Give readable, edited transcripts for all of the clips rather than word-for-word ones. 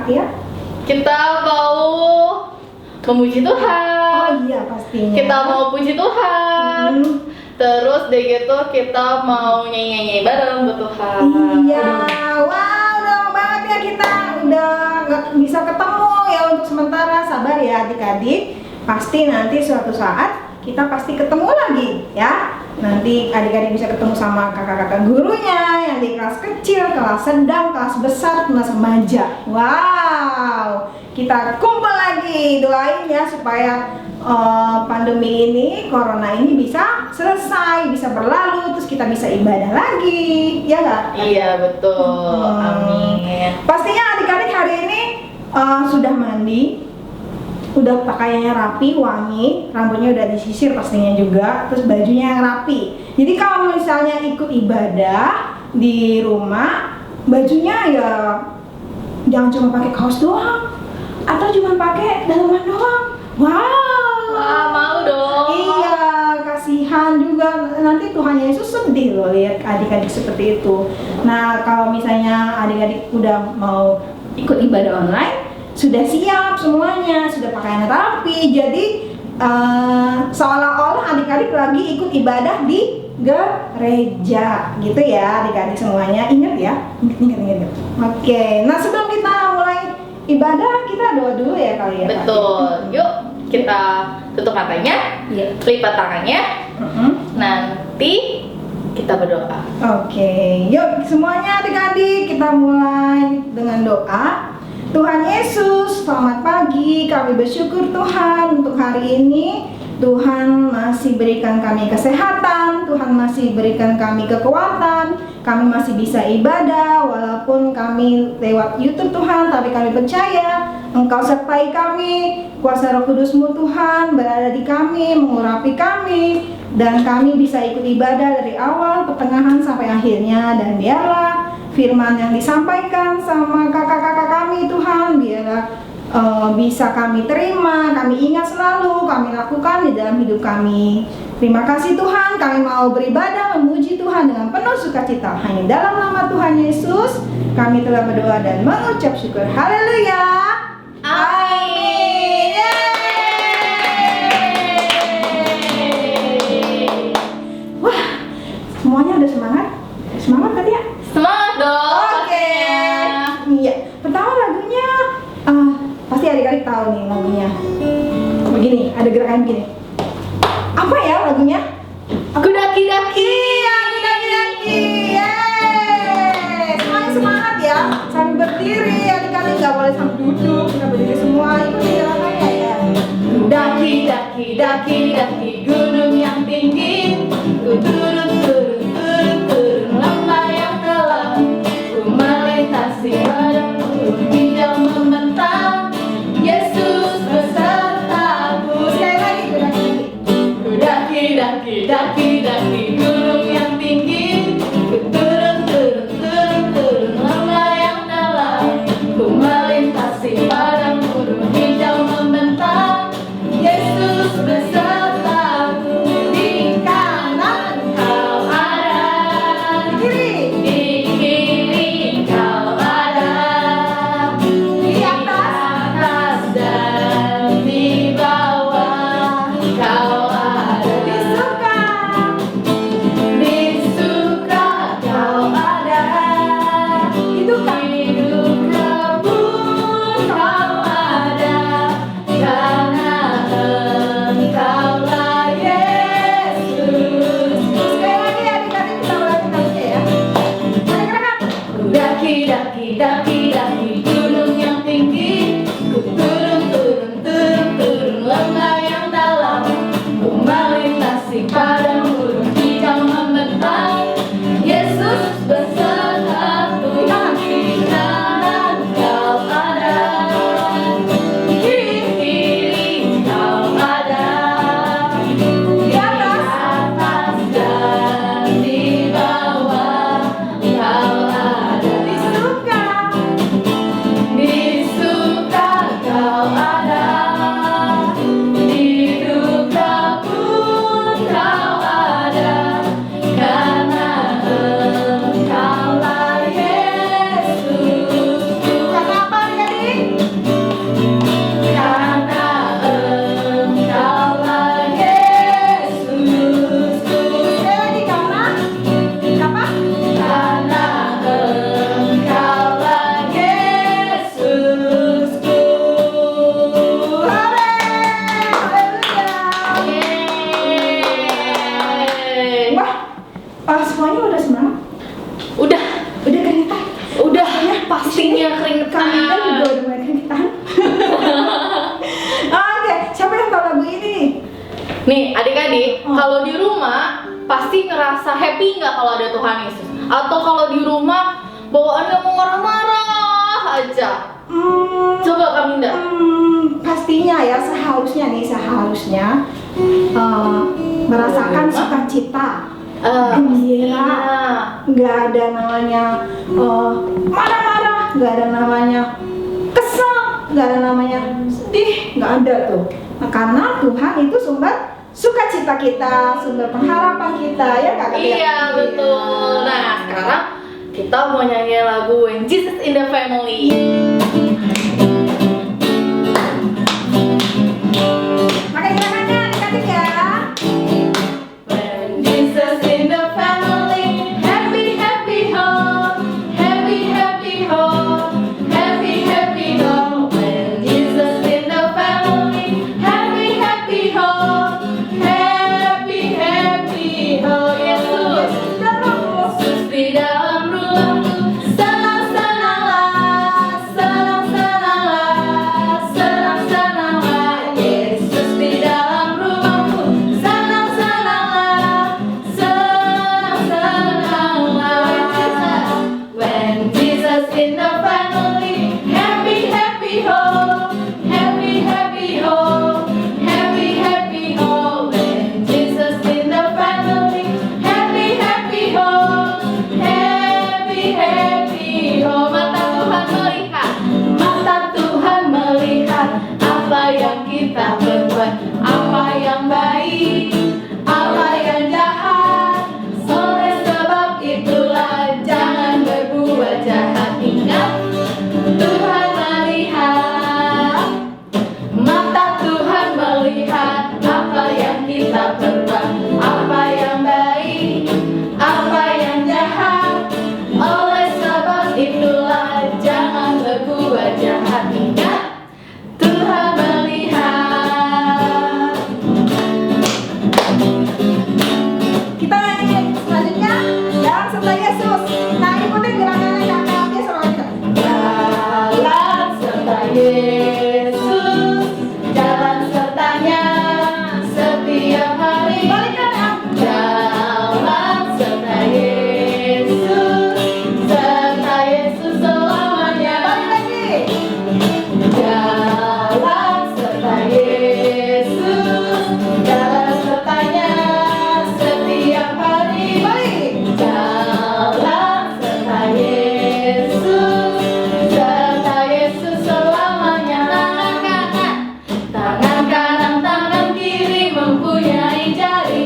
ya? Kita mau memuji Tuhan. Oh iya pastinya. Kita mau puji Tuhan. Terus deh gitu kita mau nyanyi-nyanyi bareng buat Tuhan. Iya, wow, udah lama banget ya kita udah nggak bisa ketemu ya untuk sementara. Sabar ya adik-adik. Pasti nanti suatu saat kita pasti ketemu lagi ya. Nanti adik-adik bisa ketemu sama kakak-kakak gurunya yang di kelas kecil, kelas sedang, kelas besar, kelas remaja. Wow, kita kumpul lagi. Doain ya supaya pandemi ini, corona ini bisa selesai, bisa berlalu, terus kita bisa ibadah lagi, ya nggak? Iya betul. Amin. Pastinya adik-adik hari ini sudah mandi, udah pakaiannya rapi, wangi, rambutnya udah disisir pastinya juga, terus bajunya yang rapi. Jadi kalau misalnya ikut ibadah di rumah, bajunya ya jangan cuma pakai kaos doang, atau cuma pakai dalaman doang. Wow. Wah, mau dong. Iya, kasihan juga nanti Tuhan Yesus sedih loh lihat adik-adik seperti itu. Nah, kalau misalnya adik-adik udah mau ikut ibadah online, sudah siap semuanya, sudah pakaian rapi, jadi seolah-olah adik-adik lagi ikut ibadah di gereja, gitu ya adik-adik semuanya. Ingat ya, ingat. Oke, nah sebelum kita mulai ibadah, kita doa dulu ya kali ya. Betul. Yuk kita tutup matanya, lipat tangannya. Nanti kita berdoa. Oke, yuk semuanya adik-adik kita mulai dengan doa. Tuhan Yesus, selamat pagi. Kami bersyukur Tuhan untuk hari ini. Tuhan masih berikan kami kesehatan, Tuhan masih berikan kami kekuatan, kami masih bisa ibadah walaupun kami lewat YouTube Tuhan, tapi kami percaya Engkau sertai kami, kuasa Roh Kudus-Mu Tuhan berada di kami, mengurapi kami, dan kami bisa ikut ibadah dari awal, pertengahan sampai akhirnya. Dan biarlah firman yang disampaikan sama kakak-kakak kami Tuhan, biarlah bisa kami terima, kami ingat selalu, kami lakukan di dalam hidup kami. Terima kasih Tuhan, kami mau beribadah, memuji Tuhan dengan penuh sukacita. Hanya dalam nama Tuhan Yesus, kami telah berdoa dan mengucap syukur. Haleluya. Amin. Wah, semuanya udah semangat? Semangat tadi ya? Semangat dong. Oke. Iya. Pertama lagunya, pasti adik-adik tahu nih lagunya. Begini, ada gerakan begini. Apa ya lagunya? Aku daki-daki. Iya, daki-daki. Yeay. Semuanya semangat ya. Sambil berdiri, adik-adik nggak boleh sambil duduk, kita berdiri semua. Ikuti gerakannya ya. Daki-daki, daki-daki gunung yang tinggi. Ku turun lembah yang dalam. Ku melintasi padang gurun hijau membentang. Yesus besertaku. Sekali lagi, Ku daki-daki gunung yang tinggi. Ku turun lembah yang dalam. Ku melintasi padang gurun hijau membentang. Yesus besertaku. Nih adik-adik, Oh. kalau di rumah pasti ngerasa happy nggak kalau ada Tuhan Yesus? Atau kalau di rumah bawaannya mau marah-marah aja? Coba Kaminda. Pastinya ya, seharusnya merasakan sukacita, gembira, nggak ada namanya marah-marah, nggak ada namanya kesal, nggak ada namanya sedih, nggak ada tuh. Nah, karena Tuhan itu sumber sukacita kita, sumber pengharapan kita, ya Kak? Iya betul. Nah sekarang kita mau nyanyi lagu When Jesus in the Family. Pakai gerakannya adik-adik ya. When Jesus in the family, happy happy home, happy happy home, happy happy home. When Jesus in the family, happy happy home, happy happy home. Yesus di dalam rumahku, senang-senanglah, senang-senanglah, senang-senanglah. Yesus di dalam rumahku, senang-senanglah, senang-senanglah. When Jesus in the family, happy happy home, happy happy home, happy happy home. When Jesus in the family, happy happy home, happy happy home. Mata Tuhan melihat apa yang kita perbuat, apa yang baik, apa yang jahat. Oleh sebab itulah jangan berbuat jahat. Ingat, Tuhan melihat. Mata Tuhan melihat apa yang kita perbuat, apa yang baik, apa yang jahat. Oleh sebab itulah jangan berbuat jahat. Ingat, Tuhan melihat. Kita nyanyi selanjutnya dalam serta Yesus. Nah, ikutin gerakannya kakak dia sama kita. Jalan serta Yesus, jalan sertanya setiap hari. Balikan ya. Jalan serta Yesus selamanya. Balik lagi. Jalan serta Yesus, jalan sertanya setiap hari. Balik. Jalan serta Yesus selamanya. Tangan kanan, tangan kiri mempunyai jari.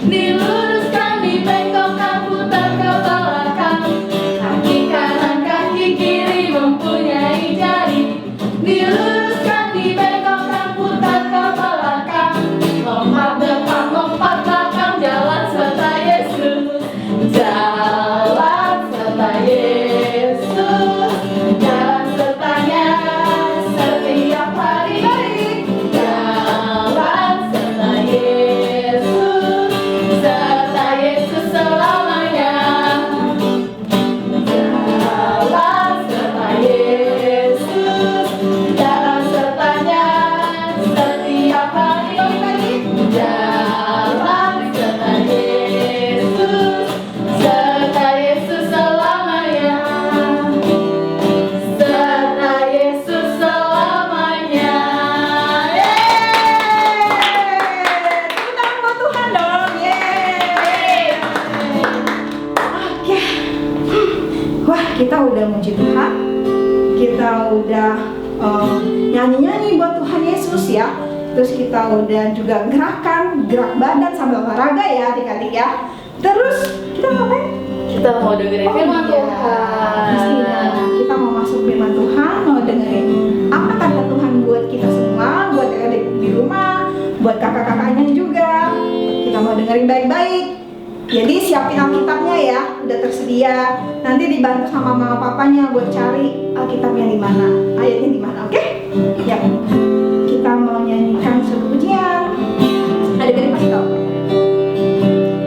Diluruskan, dibengkokkan, putar ke belakang. Kaki kanan, kaki kiri mempunyai jari. Diluruskan, dibengkokkan, putar ke belakang. Lompat depan, lompat belakang, jalan serta Yesus. Jalan serta Yesus, jalan sertanya setiap hari. Jalan serta Yesus selamanya. Jalan serta Yesus, jalan sertanya setiap hari. Jalan serta Yesus selamanya. Serta Yesus selamanya. Tepuk tangan buat Tuhan dong. Yeay. Oke. Wah, kita udah muji Tuhan. Kita udah nyanyi-nyanyi buat Tuhan Yesus ya. Terus kita udah juga gerak badan sambil olahraga ya adik-adik ya. Terus kita ngapain? Kita mau dengerin firman iya. Tuhan. Pastinya kita mau masuk firman Tuhan, mau dengerin apa kata Tuhan buat kita semua, buat adik di rumah, buat kakak-kakaknya juga. Kita mau dengerin baik-baik. Jadi siapin Alkitabnya ya, udah tersedia. Nanti dibantu sama mama papanya buat cari Alkitabnya di mana, ayatnya di mana, oke? Ya. Kita mau nyanyikan suatu pujian. Adik-adik pasti tahu.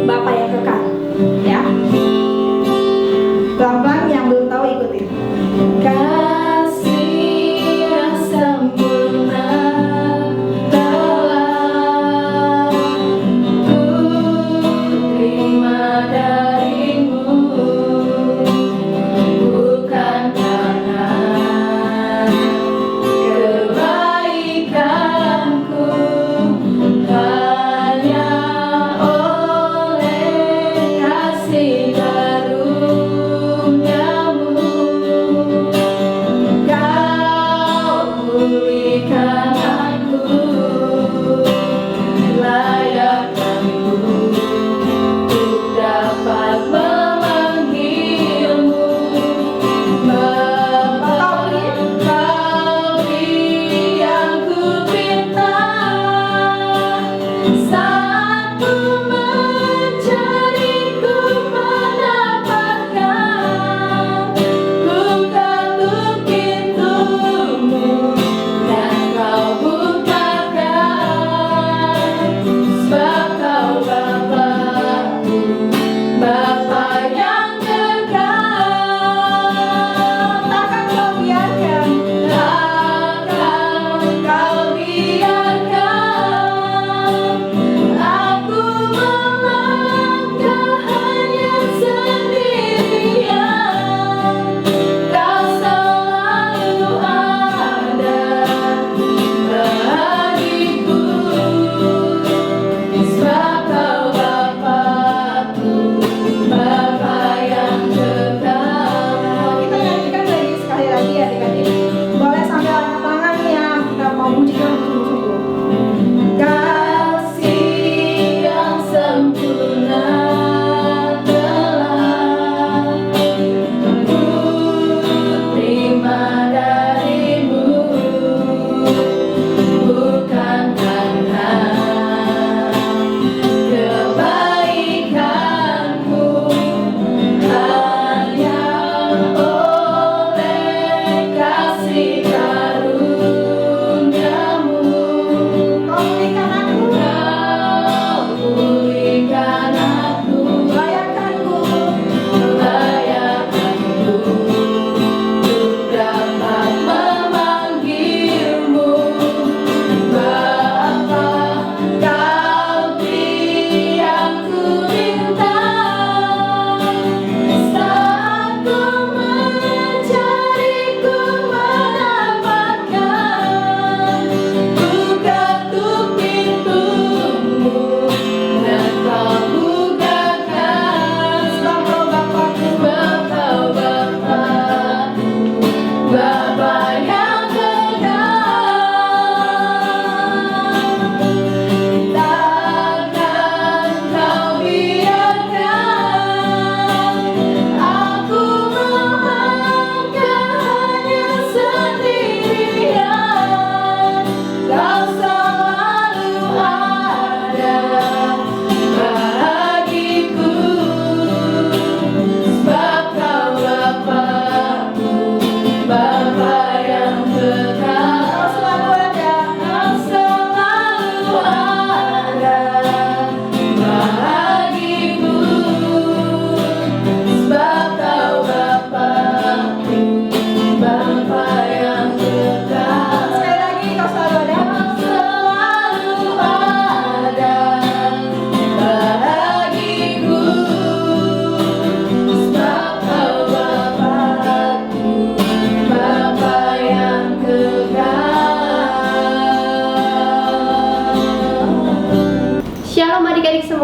Bapa yang kekal, ya. Pelan-pelan yang belum tahu ikutin. Kasih yang sempurna telah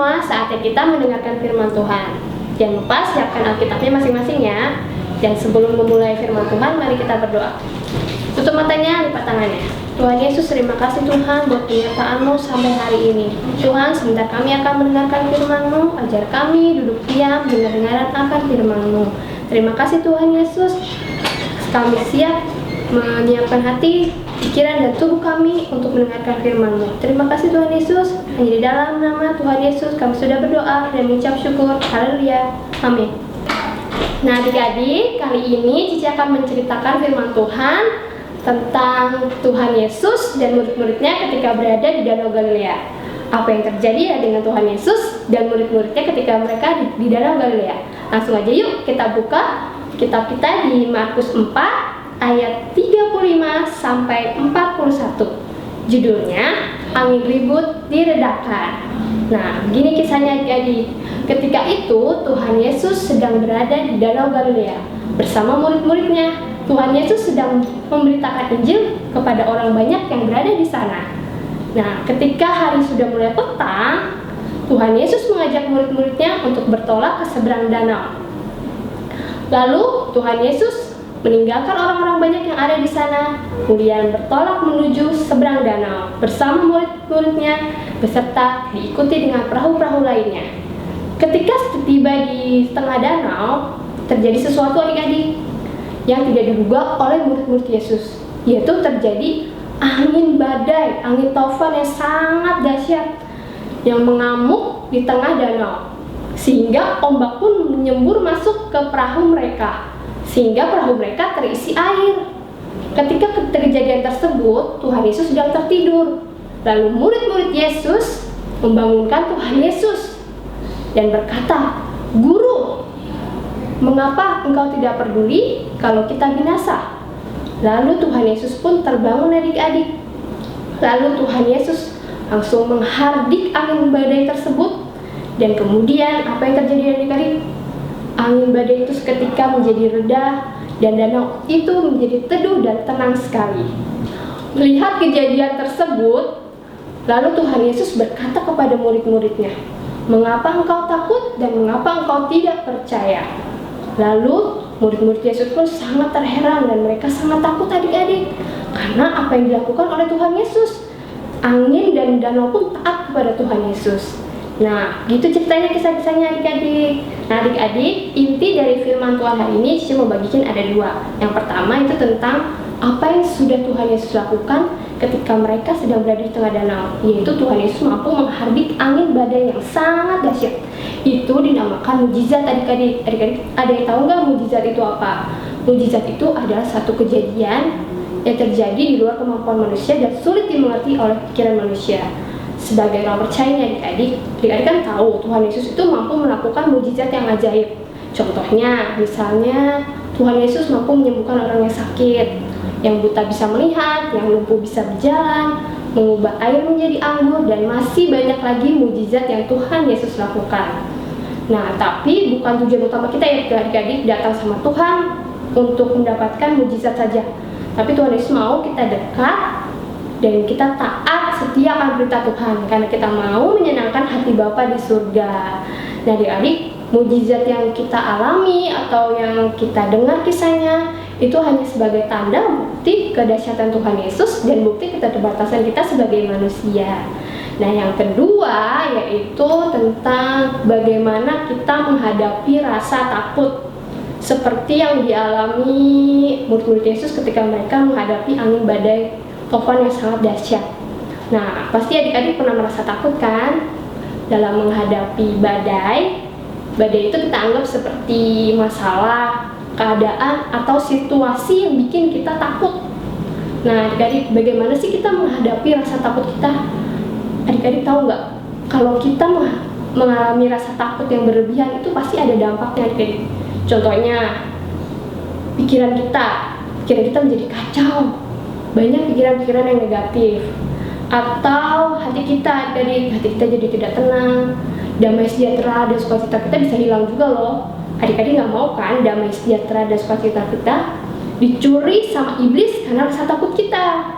semua, saatnya kita mendengarkan firman Tuhan. Jangan lupa siapkan Alkitabnya masing-masing ya. Dan sebelum memulai firman Tuhan, mari kita berdoa. Tutup matanya, lipat tangannya. Tuhan Yesus, terima kasih Tuhan buat penyertaan-Mu sampai hari ini. Tuhan, sebentar kami akan mendengarkan firman-Mu. Ajar kami duduk diam, dengar-dengaran akan firman-Mu. Terima kasih Tuhan Yesus. Kami siap menyiapkan hati, pikiran, dan tubuh kami untuk mendengarkan firman-Mu. Terima kasih Tuhan Yesus. Hanya di dalam nama Tuhan Yesus kami sudah berdoa dan mengucap syukur. Haleluya. Amin. Nah adik-adik, kali ini Cici akan menceritakan firman Tuhan tentang Tuhan Yesus dan murid-muridnya ketika berada di Danau Galilea. Apa yang terjadi ya dengan Tuhan Yesus dan murid-muridnya ketika mereka di Danau Galilea. Langsung aja yuk kita buka kitab kita di Markus 4 ayat 35 sampai 41. Judulnya Angin Ribut Diredakan. Nah, begini kisahnya adik-adik. Ketika itu Tuhan Yesus sedang berada di Danau Galilea bersama murid-muridnya. Tuhan Yesus sedang memberitakan Injil kepada orang banyak yang berada di sana. Nah, ketika hari sudah mulai petang, Tuhan Yesus mengajak murid-muridnya untuk bertolak ke seberang danau. Lalu Tuhan Yesus meninggalkan orang-orang banyak yang ada di sana, kemudian bertolak menuju seberang danau bersama murid-muridnya beserta diikuti dengan perahu-perahu lainnya. Ketika tiba di tengah danau, terjadi sesuatu adik-adik yang tidak diduga oleh murid-murid Yesus, yaitu terjadi angin badai, angin taufan yang sangat dahsyat yang mengamuk di tengah danau, sehingga ombak pun menyembur masuk ke perahu mereka, sehingga perahu mereka terisi air. Ketika kejadian tersebut, Tuhan Yesus sedang tertidur. Lalu murid-murid Yesus membangunkan Tuhan Yesus dan berkata, "Guru, mengapa engkau tidak peduli kalau kita binasa?" Lalu Tuhan Yesus pun terbangun adik-adik. Lalu Tuhan Yesus langsung menghardik angin badai tersebut. Dan kemudian apa yang terjadi adik-adik? Angin badai itu seketika menjadi reda dan danau itu menjadi teduh dan tenang sekali. Melihat kejadian tersebut, lalu Tuhan Yesus berkata kepada murid-muridnya, "Mengapa engkau takut dan mengapa engkau tidak percaya?" Lalu murid-murid Yesus pun sangat terheran dan mereka sangat takut adik-adik karena apa yang dilakukan oleh Tuhan Yesus. Angin dan danau pun taat kepada Tuhan Yesus. Nah, gitu ceritanya kisah-kisahnya adik-adik. Nah adik-adik, inti dari firman Tuhan hari ini Cici mau bagikan ada dua. Yang pertama itu tentang apa yang sudah Tuhan Yesus lakukan ketika mereka sedang berada di tengah danau, yaitu Tuhan Yesus mampu menghardik angin badai yang sangat dahsyat. Itu dinamakan mujizat adik-adik. Adik-adik ada yang tahu nggak mujizat itu apa? Mujizat itu adalah satu kejadian yang terjadi di luar kemampuan manusia dan sulit dimengerti oleh pikiran manusia. Sebagai orang percaya adik-adik kan tahu Tuhan Yesus itu mampu melakukan mujizat yang ajaib. Contohnya, misalnya Tuhan Yesus mampu menyembuhkan orang yang sakit, yang buta bisa melihat, yang lumpuh bisa berjalan, mengubah air menjadi anggur, dan masih banyak lagi mujizat yang Tuhan Yesus lakukan. Nah, tapi bukan tujuan utama kita ya adik-adik datang sama Tuhan untuk mendapatkan mujizat saja. Tapi Tuhan Yesus mau kita dekat dan kita taat setia akan perintah Tuhan karena kita mau menyenangkan hati Bapa di surga. Nah adik-adik, mujizat yang kita alami atau yang kita dengar kisahnya itu hanya sebagai tanda bukti kedahsyatan Tuhan Yesus dan bukti keterbatasan kita sebagai manusia. Nah yang kedua yaitu tentang bagaimana kita menghadapi rasa takut seperti yang dialami murid-murid Yesus ketika mereka menghadapi angin badai taufan yang sangat dahsyat. Nah, pasti adik-adik pernah merasa takut kan dalam menghadapi badai. Badai itu kita anggap seperti masalah, keadaan, atau situasi yang bikin kita takut. Nah, adik-adik, bagaimana sih kita menghadapi rasa takut kita? Adik-adik tahu nggak? Kalau kita mengalami rasa takut yang berlebihan itu pasti ada dampaknya adik-adik. Contohnya, pikiran kita menjadi kacau. Banyak pikiran-pikiran yang negatif, atau hati kita jadi tidak tenang, damai sejahtera dan sukacita kita bisa hilang juga loh. Adik-adik nggak mau kan damai sejahtera dan sukacita kita dicuri sama iblis karena rasa takut kita.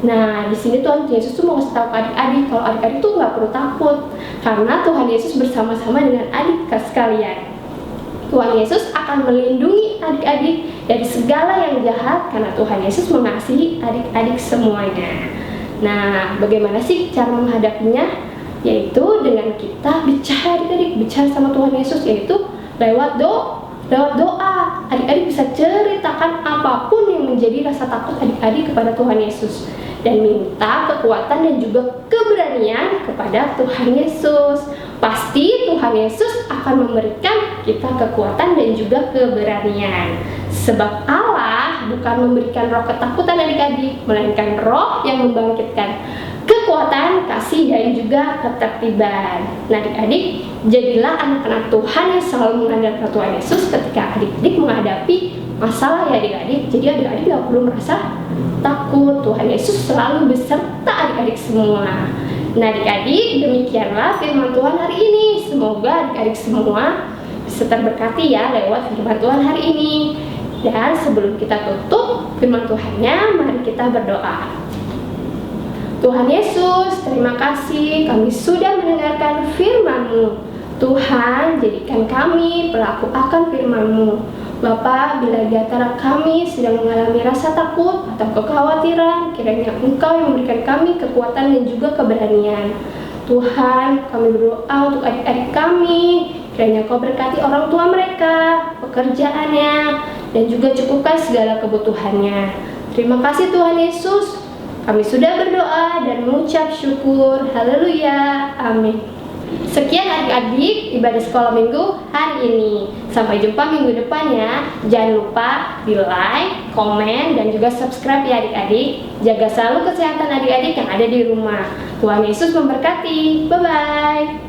Nah, di sini Tuhan Yesus tuh mau kasih tahu ke adik-adik kalau adik-adik tuh nggak perlu takut karena Tuhan Yesus bersama-sama dengan adik sekalian. Tuhan Yesus akan melindungi adik-adik dari segala yang jahat karena Tuhan Yesus mengasihi adik-adik semuanya. Nah, bagaimana sih cara menghadapinya? Yaitu dengan kita bicara adik-adik, bicara sama Tuhan Yesus, yaitu lewat doa. Adik-adik bisa ceritakan apapun yang menjadi rasa takut adik-adik kepada Tuhan Yesus dan minta kekuatan dan juga keberanian kepada Tuhan Yesus. Pasti Tuhan Yesus akan memberikan kita kekuatan dan juga keberanian. Sebab Allah bukan memberikan roh ketakutan adik-adik, melainkan roh yang membangkitkan kekuatan, kasih, dan juga ketertiban. Nah adik-adik, jadilah anak-anak Tuhan yang selalu mengandalkan Tuhan Yesus ketika adik-adik menghadapi masalah ya adik-adik. Jadi adik-adik gak perlu merasa takut, Tuhan Yesus selalu beserta adik-adik semua. Nah adik-adik, demikianlah firman Tuhan hari ini. Semoga adik-adik semua bisa terberkati ya lewat firman Tuhan hari ini. Dan sebelum kita tutup firman Tuhannya, mari kita berdoa. Tuhan Yesus, terima kasih kami sudah mendengarkan firman-Mu. Tuhan, jadikan kami pelaku akan firman-Mu. Bapa, bila di antara kami sedang mengalami rasa takut atau kekhawatiran, kiranya Engkau yang memberikan kami kekuatan dan juga keberanian. Tuhan, kami berdoa untuk adik-adik kami, kiranya Kau berkati orang tua mereka, pekerjaannya, dan juga cukupkan segala kebutuhannya. Terima kasih Tuhan Yesus, kami sudah berdoa dan mengucap syukur. Haleluya, amin. Sekian adik-adik ibadah sekolah minggu hari ini. Sampai jumpa minggu depan ya. Jangan lupa di like, komen, dan juga subscribe ya adik-adik. Jaga selalu kesehatan adik-adik yang ada di rumah. Tuhan Yesus memberkati. Bye-bye.